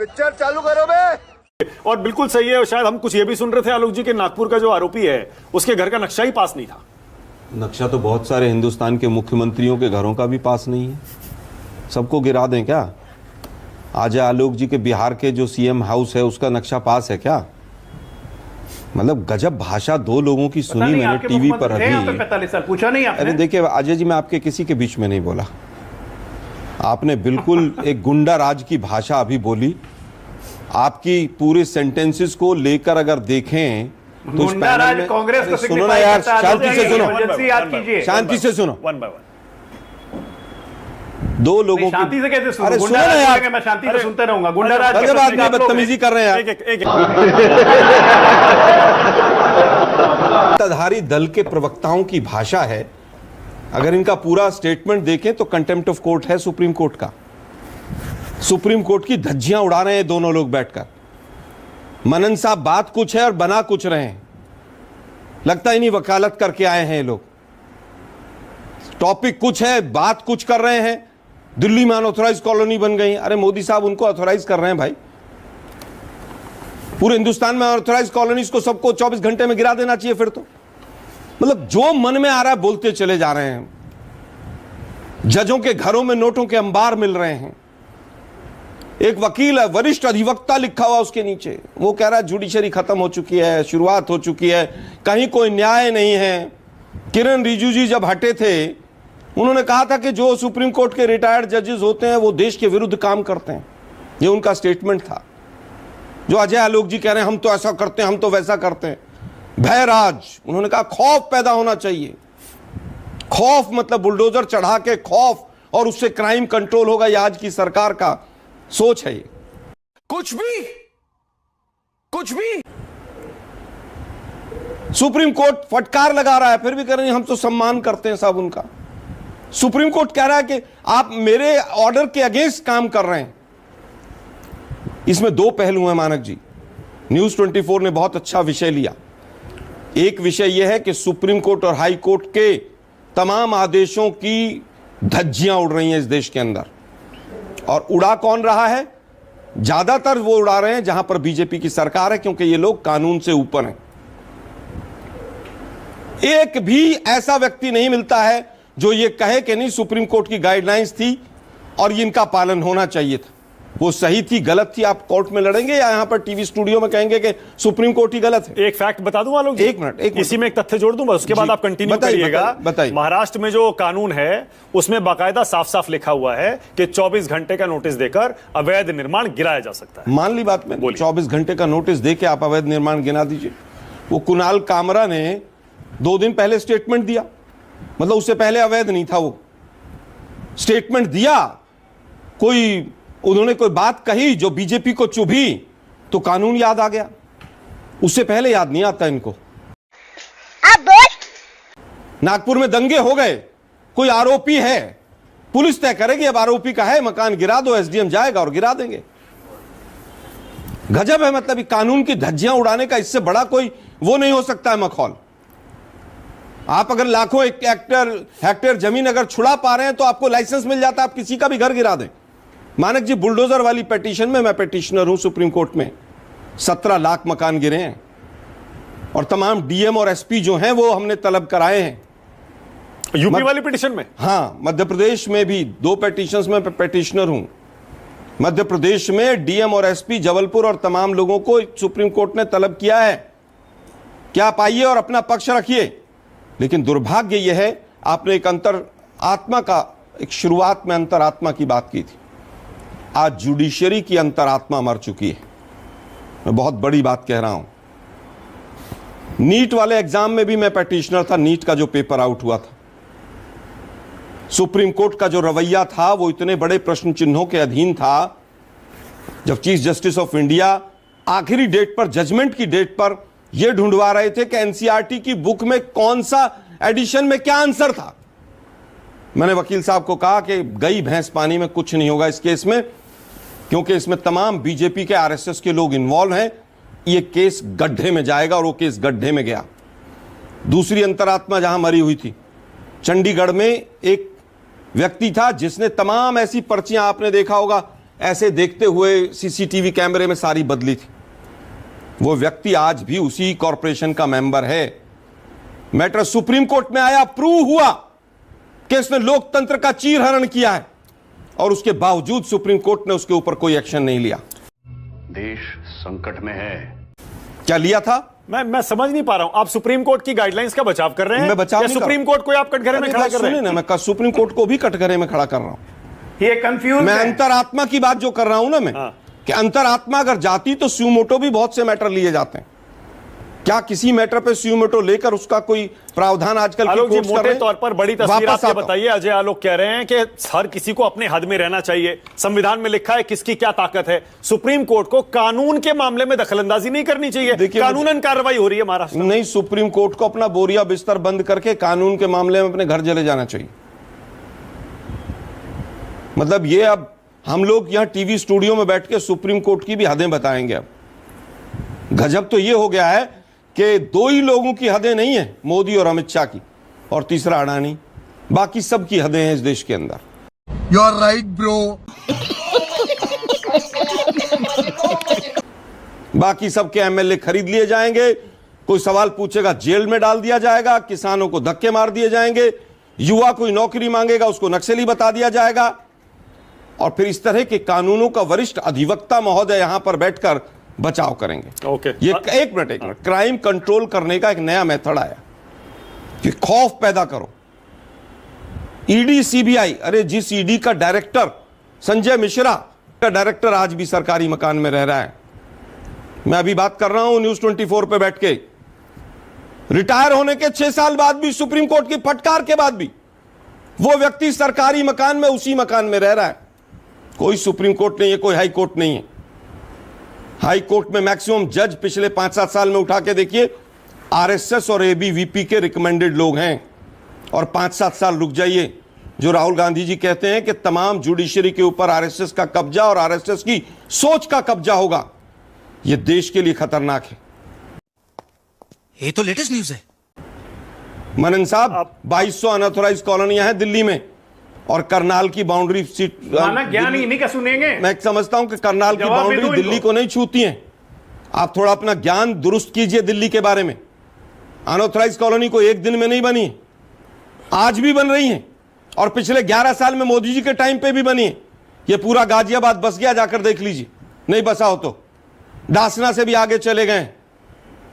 Picture चालू करो बे। और बिल्कुल सही है। और शायद हम कुछ ये भी सुन रहे थे आलोक जी कि नागपुर का जो आरोपी है उसके घर का नक्शा ही पास नहीं था। नक्शा तो बहुत सारे हिंदुस्तान के मुख्यमंत्रियों के घरों का भी पास नहीं है। सबको गिरा दें क्या? आज आलोक जी के बिहार के जो सीएम हाउस है उसका नक्शा पास है क्या? मतलब गजब भाषा दो लोगों की सुनी मैंने टीवी पर अभी। 45 साल पूछा नहीं आपने? अरे देखिए अजय जी, मैं आपके किसी के बीच में नहीं बोला। आपने बिल्कुल एक गुंडा राज की भाषा अभी बोली। आपकी पूरे सेंटेंसेस को लेकर अगर देखें तो उस पैनल में कांग्रेस को सुनो ना यार, शांति से सुनो, याद कीजिए, शांति से सुनो। वन बाय वन दो लोगों की शांति से कैसे सुनो? अरे सुनो ना यार, मैं शांति से सुनते रहूंगा। गुंडा राज गजब आदमी बदतमीजी कर रहे हैं यार। सत्ताधारी दल के प्रवक्ताओं की भाषा है। अगर इनका पूरा स्टेटमेंट देखें तो कंटेम्प्ट ऑफ कोर्ट है सुप्रीम कोर्ट का। सुप्रीम कोर्ट की धज्जियां उड़ा रहे हैं दोनों लोग बैठकर। मनन साहब बात कुछ है और बना कुछ रहे हैं। लगता ही नहीं वकालत करके आए हैं ये लोग। टॉपिक कुछ है, बात कुछ कर रहे हैं। दिल्ली में अनऑथोराइज कॉलोनी बन गई। अरे मोदी साहब उनको ऑथोराइज कर रहे हैं भाई। पूरे हिंदुस्तान में अनऑथोराइज कॉलोनीज को सबको 24 घंटे में गिरा देना चाहिए फिर तो। मतलब जो मन में आ रहा है बोलते चले जा रहे हैं। जजों के घरों में नोटों के अंबार मिल रहे हैं। एक वकील है, वरिष्ठ अधिवक्ता लिखा हुआ उसके नीचे, वो कह रहा है जुडिशरी खत्म हो चुकी है, शुरुआत हो चुकी है, कहीं कोई न्याय नहीं है। किरण रिजिजू जी जब हटे थे उन्होंने कहा था कि जो सुप्रीम कोर्ट के रिटायर्ड जजेस होते हैं वो देश के विरुद्ध काम करते हैं। ये उनका स्टेटमेंट था। जो अजय आलोक जी कह रहे हैं हम तो ऐसा करते हैं, हम तो वैसा करते हैं। भयराज, उन्होंने कहा खौफ पैदा होना चाहिए। खौफ मतलब बुलडोजर चढ़ा के खौफ और उससे क्राइम कंट्रोल होगा। ये आज की सरकार का सोच है। ये कुछ भी सुप्रीम कोर्ट फटकार लगा रहा है फिर भी कह रहे हैं हम तो सम्मान करते हैं साहब उनका। सुप्रीम कोर्ट कह रहा है कि आप मेरे ऑर्डर के अगेंस्ट काम कर रहे हैं। इसमें दो पहलू हैं मानक जी। न्यूज 24 ने बहुत अच्छा विषय लिया। एक विषय यह है कि सुप्रीम कोर्ट और हाई कोर्ट के तमाम आदेशों की धज्जियां उड़ रही हैं इस देश के अंदर। और उड़ा कौन रहा है? ज्यादातर वो उड़ा रहे हैं जहां पर बीजेपी की सरकार है, क्योंकि ये लोग कानून से ऊपर हैं। एक भी ऐसा व्यक्ति नहीं मिलता है जो ये कहे कि नहीं सुप्रीम कोर्ट की गाइडलाइंस थी और ये इनका पालन होना चाहिए था। वो सही थी गलत थी आप कोर्ट में लड़ेंगे या यहां पर टीवी स्टूडियो में कहेंगे कि सुप्रीम कोर्ट ही गलत है? एक फैक्ट बता दूं आलोक जी? एक मिनट इसी में एक तथ्य जोड़ दूं, उसके बाद आप कंटिन्यू करिएगा। बताइए। महाराष्ट्र में जो कानून है उसमें बाकायदा साफ साफ लिखा हुआ है कि 24 घंटे का नोटिस देकर अवैध निर्माण गिराया जा सकता है। मान ली बात में 24 घंटे का नोटिस देके आप अवैध निर्माण गिरा दीजिए। वो कुणाल कामरा ने 2 दिन पहले स्टेटमेंट दिया, मतलब उससे पहले अवैध नहीं था। वो स्टेटमेंट दिया, उन्होंने कोई बात कही जो बीजेपी को चुभी तो कानून याद आ गया। उससे पहले याद नहीं आता इनको। अब बोल। नागपुर में दंगे हो गए, कोई आरोपी है, पुलिस तय करेगी अब आरोपी का है, मकान गिरा दो, एसडीएम जाएगा और गिरा देंगे। गजब है। मतलब कानून की धज्जियां उड़ाने का इससे बड़ा कोई वो नहीं हो सकता है मखौल। आप अगर लाखों हेक्टेयर जमीन अगर छुड़ा पा रहे हैं तो आपको लाइसेंस मिल जाता है, आप किसी का भी घर गिरा दें। मानक जी, बुलडोजर वाली पिटीशन में मैं पिटीशनर हूं सुप्रीम कोर्ट में। 17 लाख मकान गिरे हैं और तमाम डीएम और एसपी जो हैं वो हमने तलब कराए हैं। यूपी वाली पिटीशन में? हाँ, मध्य प्रदेश में भी 2 पिटीशंस में पिटीशनर हूं। मध्य प्रदेश में डीएम और एसपी जबलपुर और तमाम लोगों को सुप्रीम कोर्ट ने तलब किया है कि आप आइए और अपना पक्ष रखिए। लेकिन दुर्भाग्य यह है, आपने एक अंतर आत्मा का, एक शुरुआत में अंतर आत्मा की बात की थी। आज जुडिशरी की अंतरात्मा मर चुकी है। मैं बहुत बड़ी बात कह रहा हूं। नीट वाले एग्जाम में भी मैं पिटीशनर था। नीट का जो पेपर आउट हुआ था, सुप्रीम कोर्ट का जो रवैया था वो इतने बड़े प्रश्न चिन्हों के अधीन था। जब चीफ जस्टिस ऑफ इंडिया आखिरी डेट पर, जजमेंट की डेट पर यह ढूंढवा रहे थे कि एनसीईआरटी की बुक में कौन सा एडिशन में क्या आंसर था, मैंने वकील साहब को कहा कि गई भैंस पानी में, कुछ नहीं होगा इस केस में, क्योंकि इसमें तमाम बीजेपी के, आरएसएस के लोग इन्वॉल्व हैं। ये केस गड्ढे में जाएगा और वो केस गड्ढे में गया। दूसरी अंतरात्मा जहां मरी हुई थी, चंडीगढ़ में एक व्यक्ति था जिसने तमाम ऐसी पर्चियां, आपने देखा होगा ऐसे देखते हुए सीसीटीवी कैमरे में सारी बदली थी। वो व्यक्ति आज भी उसी कॉरपोरेशन का मेंबर है। मैटर सुप्रीम कोर्ट में आया, प्रूव हुआ कि इसने लोकतंत्र का चीरहरण किया है, और उसके बावजूद सुप्रीम कोर्ट ने उसके ऊपर कोई एक्शन नहीं लिया। देश संकट में है। क्या लिया था? मैं समझ नहीं पा रहा हूं। आप सुप्रीम कोर्ट की गाइडलाइंस का बचाव कर रहे हैं? मैं बचाव या नहीं कर सुप्रीम कोर्ट को आप कटघरे में खड़ा कर रहे हैं? ना, मैं सुप्रीम कोर्ट को भी कटघरे में खड़ा कर रहा हूं। ये कंफ्यूज मैं है। अंतरात्मा की बात जो कर रहा हूं ना मैं, कि अंतरात्मा अगर जाती तो स्यूमोटो भी बहुत से मैटर लिए जाते हैं। क्या किसी मैटर पे स्यूमोटो लेकर उसका कोई प्रावधान आजकल की आलोक जी, कोर्ट्स कर मोटे रहे हैं? तौर पर बड़ी तस्वीर वापस आप ये आता हूं। बताइए। अजय आलोक कह रहे हैं कि हर किसी को अपने हद में रहना चाहिए, संविधान में लिखा है किसकी क्या ताकत है। सुप्रीम कोर्ट को कानून के मामले में दखलंदाजी नहीं करनी चाहिए। देखिए, कानूनन कार्रवाई हो रही है महाराष्ट्र में। नहीं, सुप्रीम कोर्ट को अपना बोरिया बिस्तर बंद करके कानून के मामले में अपने घर चले जाना चाहिए। मतलब ये अब हम लोग यहां टीवी स्टूडियो में बैठ के सुप्रीम कोर्ट की भी हदें बताएंगे। अब गजब तो ये हो गया है कि दो ही लोगों की हदें नहीं है, मोदी और अमित शाह की, और तीसरा अडानी। बाकी सबकी हदें हैं इस देश के अंदर। You are right bro. बाकी सबके एमएलए खरीद लिए जाएंगे, कोई सवाल पूछेगा जेल में डाल दिया जाएगा, किसानों को धक्के मार दिए जाएंगे, युवा कोई नौकरी मांगेगा उसको नक्सली बता दिया जाएगा, और फिर इस तरह के कानूनों का वरिष्ठ अधिवक्ता महोदय यहां पर बैठकर बचाव करेंगे। ओके, ये एक मिनट क्राइम कंट्रोल करने का एक नया मेथड आया कि खौफ पैदा करो। ईडी सीबीआई, अरे जिस ईडी का डायरेक्टर संजय मिश्रा का डायरेक्टर आज भी सरकारी मकान में रह रहा है, मैं अभी बात कर रहा हूं न्यूज 24 पे बैठ के, रिटायर होने के 6 साल बाद भी, सुप्रीम कोर्ट की फटकार के बाद भी वो व्यक्ति सरकारी मकान में उसी मकान में रह रहा है। कोई सुप्रीम कोर्ट नहीं है, कोई हाई कोर्ट नहीं है। हाई कोर्ट में मैक्सिमम जज पिछले 5-7 साल में उठा के देखिए आरएसएस और एबीवीपी के रिकमेंडेड लोग हैं। और 5-7 साल रुक जाइए, जो राहुल गांधी जी कहते हैं कि तमाम जुडिशरी के ऊपर आरएसएस का कब्जा और आरएसएस की सोच का कब्जा होगा, यह देश के लिए खतरनाक है। ये तो लेटेस्ट न्यूज है। मनन साहब, 2200 अनऑथोराइज कॉलोनियां हैं दिल्ली में, और करनाल की बाउंड्री सीट, मानक ज्ञान इन्हीं का सुनेंगे। मैं समझता हूं कि करनाल की जवाब भी बाउंड्री दो दिल्ली इनको। को नहीं छूती है। आप थोड़ा अपना ज्ञान दुरुस्त कीजिए दिल्ली के बारे में। अनऑथराइज कॉलोनी को एक दिन में नहीं बनी, आज भी बन रही हैं, और पिछले 11 साल में मोदी जी के टाइम पे भी बनी है। ये पूरा गाजियाबाद बस गया, जाकर देख लीजिए, नहीं बसा हो तो। डासना से भी आगे चले गए।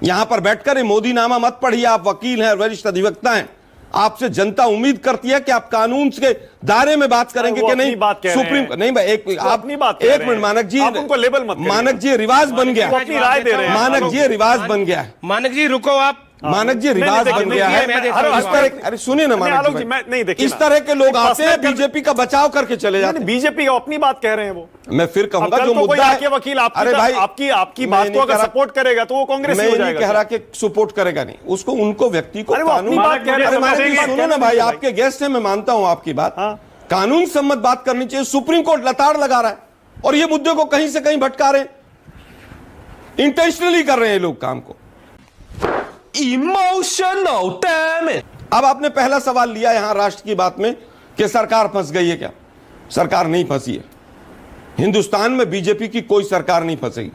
यहां पर बैठकर मोदी नामा मत पढ़िए, आप वकील हैं, वरिष्ठ अधिवक्ता हैं। आपसे जनता उम्मीद करती है कि आप कानून के दायरे में बात करेंगे कि नहीं। सुप्रीम नहीं भाई, आप अपनी बात एक मिनट मानक जी, आप उनको लेबल मत करिए। मानक जी रिवाज बन गया, वो अपनी राय दे रहे हैं। मानक जी रिवाज बन गया है। मानक जी रुको आप। मानक जी रिवाज बन गया है। इस तरह, अरे सुनिए ना मानक जी, नहीं देखिए, इस तरह के लोग आते हैं, बीजेपी का बचाव करके चले जाते हैं। बीजेपी अपनी बात कह रहे हैं वो। मैं फिर कहूंगा जो कोई मुद्दा है, आके वकील अरे भाई आपकी बात को अगर सपोर्ट करेगा तो वो कांग्रेस मैं हो नहीं कह जाएगा। रहा कि सपोर्ट करेगा नहीं, उसको उनको व्यक्ति को अरे वो अपनी बात कह रहे हैं, अरे मानक जी समझेंगे। सुनो ना भाई, आपके गेस्ट हैं, मैं मानता हूं आपकी बात। कानून सम्मत बात करनी चाहिए। सुप्रीम कोर्ट लताड़ लगा रहा है और ये मुद्दे को कहीं से कहीं भटका रहे हैं, इंटेंशनली कर रहे हैं लोग काम को। Emotional damage. अब आपने पहला सवाल लिया यहां राष्ट्र की बात में कि सरकार फंस गई है। क्या सरकार नहीं फंसी है? हिंदुस्तान में बीजेपी की कोई सरकार नहीं फंसेगी।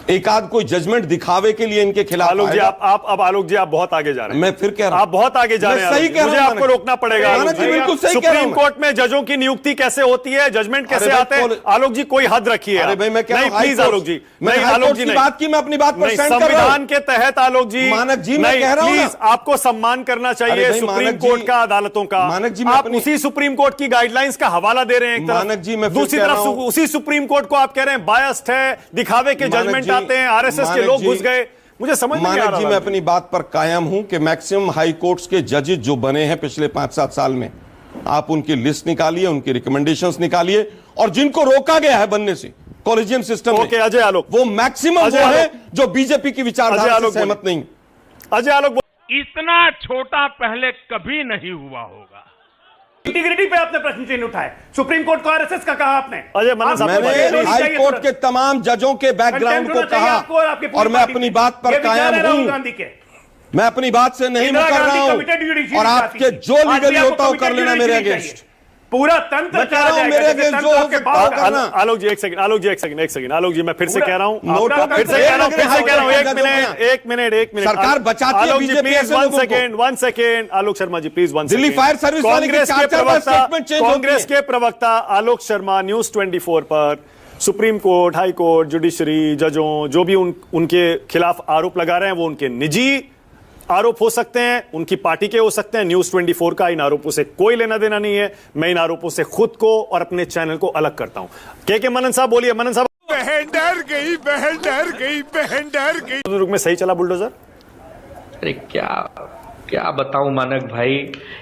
एक आध कोई जजमेंट दिखावे के लिए इनके खिलाफ आलोक जी, आएगा। आप अब आलोक जी आप बहुत आगे जा रहे हैं। मैं फिर कह रहा हूं, आप बहुत आगे जा रहे हैं। सही कह मुझे रहा हूं, आपको रोकना पड़ेगा। मानक जी बिल्कुल सही कह रहा सुप्रीम हूं। कोर्ट में जजों की नियुक्ति कैसे होती है, जजमेंट कैसे अरे भाई, आते हैं, आलोक जी कोई हद रखिए। अरे भाई मैं कह रहा हूं, प्लीज आलोक जी, नहीं आलोक जी, नहीं बात की मैं अपनी बात पर स्टैंड कर रहा संविधान हूं। के तहत आलोक जी, मानक जी मैं कह रहा हूं प्लीज आपको सम्मान करना अरे चाहिए भाई, सुप्रीम मानक जी, कोर्ट का, अदालतों का। मानक जी, मैं आप अपनी- उसी सुप्रीम कोर्ट की गाइडलाइंस का हवाला दे रहे हैं एक तरफ, मानक जी, मैं फिर दूसरी कह तरफ रहा हूं- उसी सुप्रीम कोर्ट को आप कह रहे हैं बायस्ड है, दिखावे के मानक जजमेंट जी, आते हैं, आरएसएस के मानक लोग जी, घुस गए। मुझे समझ नहीं आ मानक रहा जी मैं अपनी बात पर कायम हूं कि मैक्सिमम हाई कोर्ट्स के जजेस जो बने हैं पिछले 5-7 साल में, आप उनकी लिस्ट निकालिए, उनकी रिकमेंडेशंस निकालिए, और जिनको रोका गया है बनने से कॉलेजियम सिस्टम में, ओके अजय आलोक, वो मैक्सिमम अजय वो है आलोक, जो बीजेपी की अजय विचारधारा आलोक से सहमत नहीं। अजय आलोक इतना छोटा पहले कभी नहीं हुआ होगा। इंटीग्रिटी पे आपने प्रश्न चिन्ह उठाए, सुप्रीम कोर्ट को आरएसएस का कहा आपने। अजय मनन साहब, मैंने हाई कोर्ट के तमाम जजों के बैकग्राउंड को कहा, और मैं अपनी बात पर कायम हूं। गांधी के मैं अपनी बात से नहीं इंदिरा मुकर रहा गांधी हूं, committed judiciary और आपके थी। जो लीगली RBI होता हो को कर लेना committed मेरे judiciary अगेंस्ट। पूरा तंत्र मैं कह चला रहा हूं जाएगा, मेरे जैसे अगेंस्ट तंत्र जो आपके पास वो था। करना। आलोक जी एक सेकंड, आलोक जी एक सेकंड, एक सेकंड, आलोक जी मैं फिर से कह रहा हूं, नोटों फिर से कह रहा हूं, फिर से कह रहा हूं, एक मिनट, एक मिनट। सरकार बचाती है आलोक जी बीजेपी प्लीज ऐसे वन लोगों को। सेकंड, आलोक शर्मा जी प्लीज वन दिल्ली फायर सर्विस वाले के चार-चार बार स्टेटमेंट चेंज होती है। कांग्रेस के प्रवक्ता आलोक शर्मा न्यूज 24 पर supreme court, high court, judiciary, जजों जो भी उनके खिलाफ आरोप लगा रहे हैं वो उनके निजी आरोप हो सकते हैं, उनकी पार्टी के हो सकते हैं। न्यूज 24 का इन आरोपों से कोई लेना देना नहीं है। मैं इन आरोपों से खुद को और अपने चैनल को अलग करता हूं। के मनन साहब बोलिए। मनन साहब, बहन डर गई, बहन डर गई, बहन डर गई। रुक में सही चला बुलडोजर? अरे क्या बताऊं मानक भाई,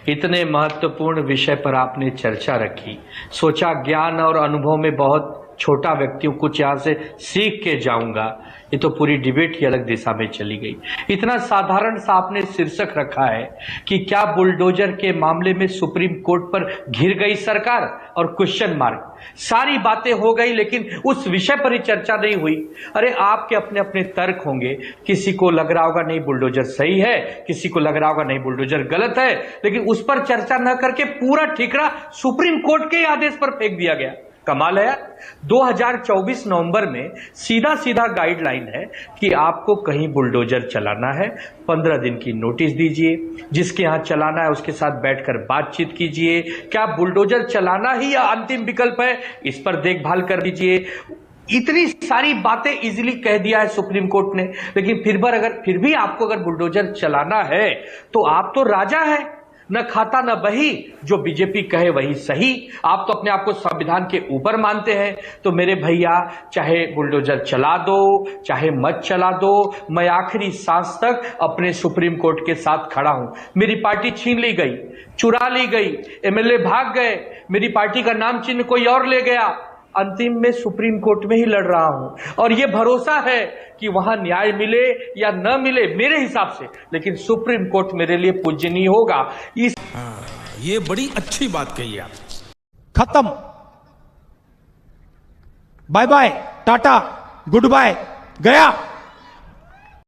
इतने महत्वपूर्ण विषय पर आपने चर्चा रखी। सोचा ज्ञान और अनुभव में बहुत छोटा व्यक्ति हूं, कुछ यहां से सीख के जाऊंगा। ये तो पूरी डिबेट ही अलग दिशा में चली गई। इतना साधारण सा आपने शीर्षक रखा है कि क्या बुलडोजर के मामले में सुप्रीम कोर्ट पर घिर गई सरकार, और क्वेश्चन मार्क। सारी बातें हो गई लेकिन उस विषय पर ही चर्चा नहीं हुई। अरे आपके अपने अपने तर्क होंगे, किसी को लग रहा होगा नहीं बुलडोजर सही है, किसी को लग रहा होगा नहीं बुलडोजर गलत है, लेकिन उस पर चर्चा न करके पूरा ठिकरा सुप्रीम कोर्ट के आदेश पर फेंक दिया गया। कमाल है यार। 2024 नवंबर में सीधा गाइडलाइन है कि आपको कहीं बुलडोजर चलाना है 15 दिन की नोटिस दीजिए, जिसके यहां चलाना है उसके साथ बैठकर बातचीत कीजिए। क्या बुलडोजर चलाना ही या अंतिम विकल्प है, इस पर देखभाल कर दीजिए। इतनी सारी बातें इजीली कह दिया है सुप्रीम कोर्ट ने। लेकिन फिर भी आपको अगर बुलडोजर चलाना है तो आप तो राजा है, न खाता न बही, जो बीजेपी कहे वही सही। आप तो अपने आप को संविधान के ऊपर मानते हैं। तो मेरे भैया, चाहे बुलडोजर चला दो चाहे मत चला दो, मैं आखिरी सांस तक अपने सुप्रीम कोर्ट के साथ खड़ा हूं। मेरी पार्टी छीन ली गई, चुरा ली गई, एमएलए भाग गए, मेरी पार्टी का नाम चिन्ह कोई और ले गया, अंतिम में सुप्रीम कोर्ट में ही लड़ रहा हूं। और यह भरोसा है कि वहां न्याय मिले या न मिले मेरे हिसाब से, लेकिन सुप्रीम कोर्ट मेरे लिए पूजनीय होगा। ये बड़ी अच्छी बात कही आप। खत्म, bye bye, tata, good bye, गया।